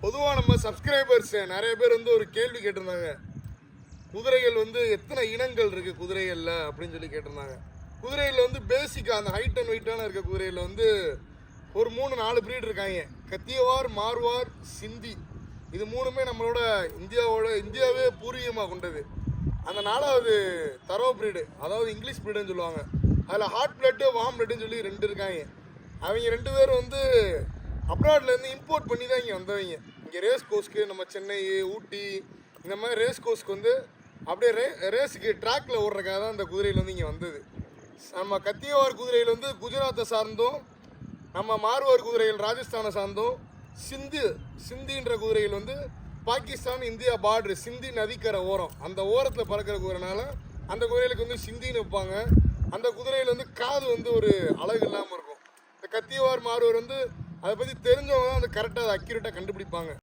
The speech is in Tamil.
பொதுவாக நம்ம சப்ஸ்கிரைபர்ஸ் நிறைய பேர் வந்து ஒரு கேள்வி கேட்டிருந்தாங்க. குதிரைகள் வந்து எத்தனை இனங்கள் இருக்குது குதிரைகளில் அப்படின்னு சொல்லி கேட்டிருந்தாங்க. குதிரைகளில் வந்து பேசிக்காக அந்த ஹைட் அண்ட் வெயிட்டான இருக்க குதிரையில் வந்து ஒரு 3-4 ப்ரீட் இருக்காங்க. கத்தியவார், மார்வார், சிந்தி. இது மூணுமே நம்மளோட இந்தியாவே பூர்வீகமாக கொண்டது. அந்த 4வது தரோ ப்ரீடு, அதாவது இங்கிலீஷ் ப்ரீடுன்னு சொல்லுவாங்க. அதில் ஹாட் பிளட்டு, வார்ம் பிளட்டுன்னு சொல்லி 2 இருக்காங்க. அவங்க 2 பேரும் வந்து அப்ராட்லேருந்து இம்போர்ட் பண்ணி தான் இங்கே வந்தவங்க. இங்கே ரேஸ் கோர்ஸ்க்கு நம்ம சென்னை, ஊட்டி இந்த மாதிரி ரேஸ் கோர்ஸ்க்கு வந்து அப்படியே ரேஸுக்கு ட்ராக்கில் ஓடுறதுக்காக தான் இந்த குதிரையில் வந்து இங்கே வந்தது. நம்ம கத்தியவார் குதிரையில் வந்து குஜராத்தை சார்ந்தும், நம்ம மார்வார் குதிரைகள் ராஜஸ்தானை சார்ந்தும், சிந்தின்ற குதிரைகள் வந்து பாகிஸ்தான் இந்தியா பார்டரு, சிந்தி நதிக்கரை ஓரம், அந்த ஓரத்தில் பறக்கிற குதிரைனால அந்த குதிரைகளுக்கு வந்து சிந்தின்னு வைப்பாங்க. அந்த குதிரையில் வந்து காது வந்து ஒரு அழகு இல்லாமல் இருக்கும். இந்த கத்தியவார், மார்வார் வந்து அதை பற்றி தெரிஞ்சவங்க தான் அது கரெக்டாக, அதை அக்யூரேட்டாக கண்டுபிடிப்பாங்க.